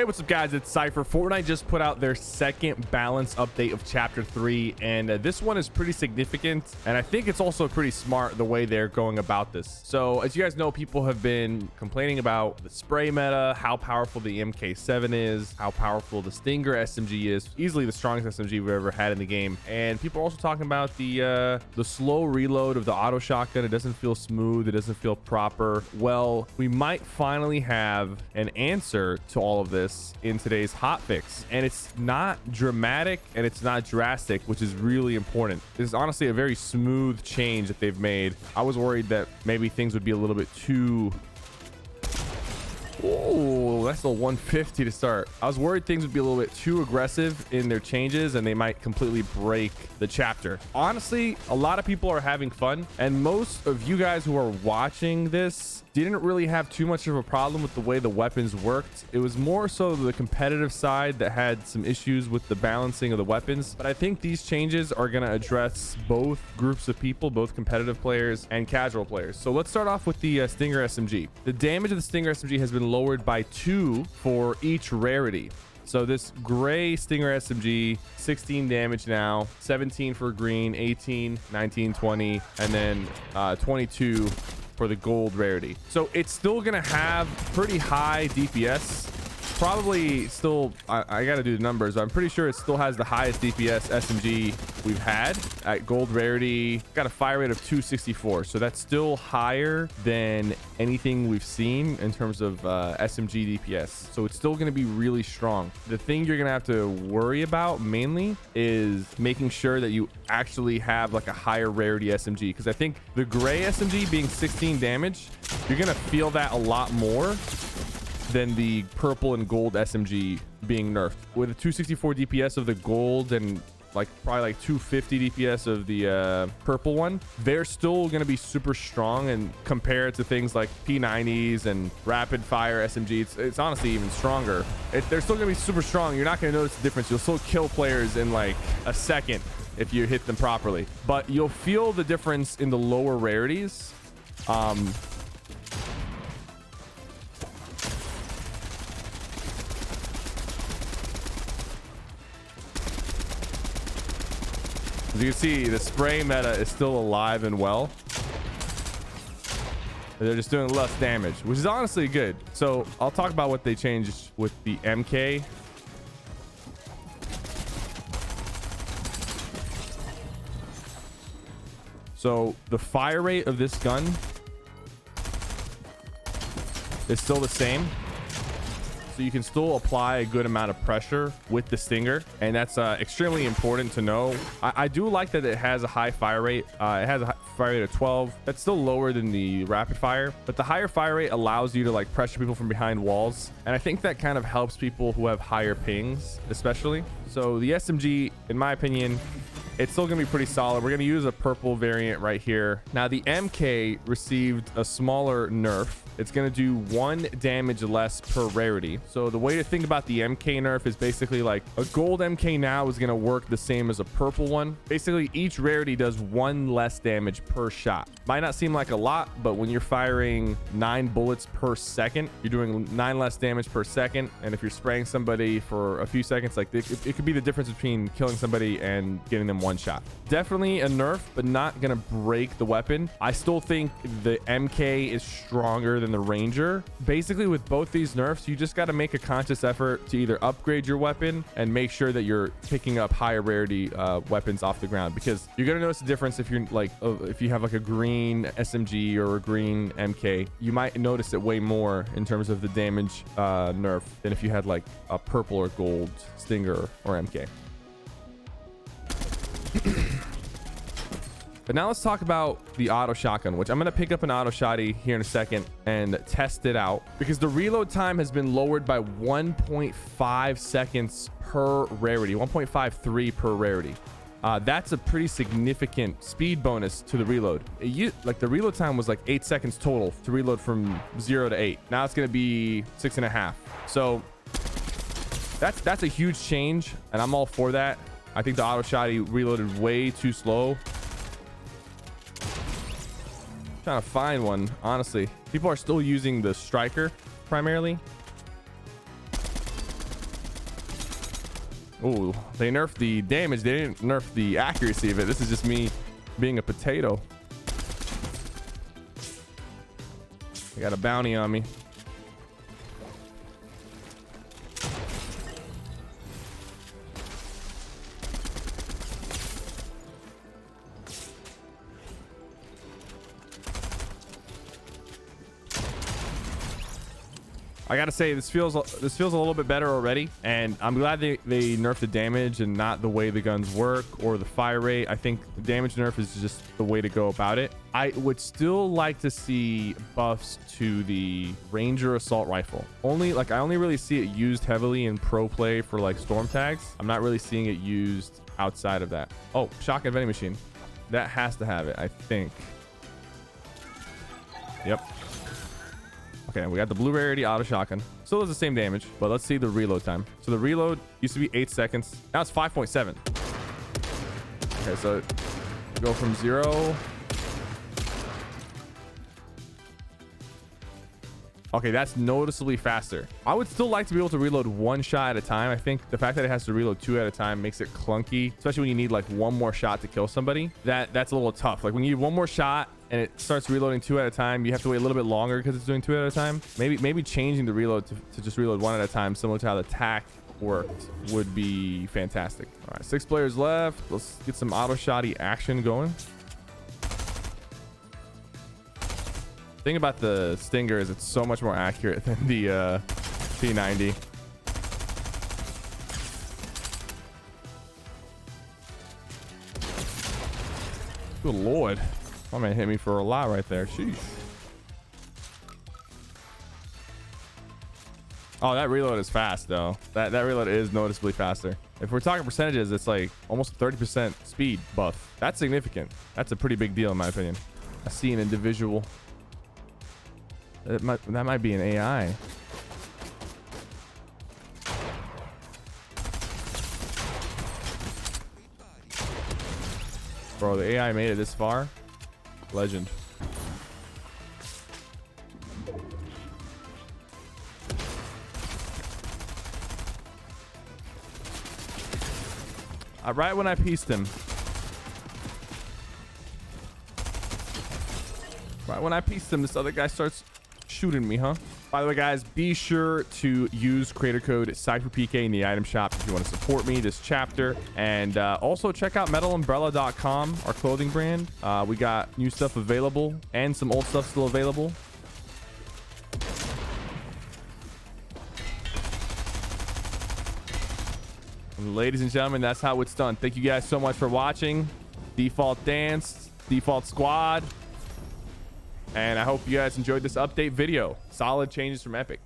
Hey, what's up, guys? It's Cypher. Fortnite just put out their second balance update of Chapter 3, and this one is pretty significant, and I think it's also pretty smart the way they're going about this. So, as you guys know, people have been complaining about the spray meta, how powerful the MK7 is, how powerful the Stinger SMG is, easily the strongest SMG we've ever had in the game, and people are also talking about the slow reload of the auto shotgun. It doesn't feel smooth, it doesn't feel proper. Well, we might finally have an answer to all of this in today's hotfix, and it's not dramatic and it's not drastic, which is really important. This is honestly a very smooth change that they've made. I was worried that maybe things would be a little bit too... Oh, that's a 150 to start. I was worried things would be a little bit too aggressive in their changes and they might completely break the chapter. Honestly, a lot of people are having fun, and most of you guys who are watching this didn't really have too much of a problem with the way the weapons worked. It was more so the competitive side that had some issues with the balancing of the weapons. But I think these changes are going to address both groups of people, both competitive players and casual players. So let's start off with the Stinger SMG. The damage of the Stinger SMG has been lowered by 2 for each rarity. So this gray Stinger SMG, 16 damage now, 17 for green, 18, 19, 20, and then 22 for the gold rarity. So it's still gonna have pretty high DPS. Probably still, I gotta do the numbers, but I'm pretty sure it still has the highest DPS SMG we've had at gold rarity. Got a fire rate of 264, so that's still higher than anything we've seen in terms of SMG DPS. So it's still gonna be really strong. The thing you're gonna have to worry about mainly is making sure that you actually have like a higher rarity SMG, because I think the gray SMG being 16 damage, you're gonna feel that a lot more than the purple and gold SMG being nerfed. With a 264 DPS of the gold and probably like 250 DPS of the purple one, they're still going to be super strong, and compared to things like P90s and rapid fire SMG, it's honestly even stronger. They're still going to be super strong. You're not going to notice the difference. You'll still kill players in like a second if you hit them properly, but you'll feel the difference in the lower rarities. As you can see, the spray meta is still alive and well. They're just doing less damage, which is honestly good. So I'll talk about what they changed with the MK. So the fire rate of this gun is still the same. So you can still apply a good amount of pressure with the Stinger, and that's extremely important to know. I do like that it has a high fire rate. It has a fire rate of 12. That's still lower than the rapid fire, but the higher fire rate allows you to like pressure people from behind walls, and I think that kind of helps people who have higher pings especially. So the SMG, in my opinion, it's still gonna be pretty solid. We're gonna use a purple variant right here. Now the MK received a smaller nerf. It's gonna do 1 damage less per rarity. So the way to think about the MK nerf is basically like a gold MK now is gonna work the same as a purple one. Basically each rarity does 1 less damage per shot. Might not seem like a lot, but when you're firing 9 bullets per second, you're doing 9 less damage per second. And if you're spraying somebody for a few seconds, like it could be the difference between killing somebody and getting them 1 shot. Definitely a nerf, but not gonna break the weapon. I still think the MK is stronger than the Ranger. Basically with both these nerfs, you just got to make a conscious effort to either upgrade your weapon and make sure that you're picking up higher rarity weapons off the ground, because you're gonna notice the difference if you're like if you have like a green SMG or a green MK. You might notice it way more in terms of the damage nerf than if you had like a purple or gold Stinger or MK. But now let's talk about the auto shotgun, which I'm going to pick up an auto shotty here in a second and test it out, because the reload time has been lowered by 1.5 seconds per rarity, 1.53 per rarity. That's a pretty significant speed bonus to the reload. Like the reload time was like 8 seconds total to reload from 0 to 8. Now it's going to be 6.5. So that's a huge change, and I'm all for that. I think the auto shotty reloaded way too slow. Trying to find one, honestly. People are still using the striker primarily. Oh, they nerfed the damage. They didn't nerf the accuracy of it. This is just me being a potato. I got a bounty on me. I gotta say, this feels a little bit better already, and I'm glad they nerfed the damage and not the way the guns work or the fire rate. I think the damage nerf is just the way to go about it. I would still like to see buffs to the Ranger assault rifle. I only really see it used heavily in pro play for like storm tags. I'm not really seeing it used outside of that. Oh, shotgun vending machine. That has to have it, I think. Yep. Okay, we got the blue rarity auto shotgun. Still does the same damage, but let's see the reload time. So the reload used to be 8 seconds. Now it's 5.7. Okay, so go from 0. Okay, that's noticeably faster. I would still like to be able to reload 1 shot at a time. I think the fact that it has to reload 2 at a time makes it clunky, especially when you need like 1 more shot to kill somebody. That's a little tough. Like when you need 1 more shot and it starts reloading 2 at a time, you have to wait a little bit longer because it's doing 2 at a time. Maybe changing the reload to just reload 1 at a time, similar to how the TAC worked, would be fantastic. All right, 6 players left. Let's get some auto shotty action going. Thing about the Stinger is it's so much more accurate than the P90. Good lord, my man hit me for a lot right there. Sheesh. Oh, that reload is fast though. That reload is noticeably faster. If we're talking percentages, it's like almost 30% speed buff. That's significant. That's a pretty big deal in my opinion. I see an individual. That might be an AI. Bro, the AI made it this far. Legend. Right when I pieced him. Right when I pieced him, this other guy starts shooting me, huh? By the way, guys, be sure to use creator code CypherPK in the item shop if you want to support me this chapter. And also check out metalumbrella.com, our clothing brand. We got new stuff available and some old stuff still available. And ladies and gentlemen, that's how it's done. Thank you guys so much for watching. Default Dance, Default Squad. And I hope you guys enjoyed this update video. Solid changes from Epic.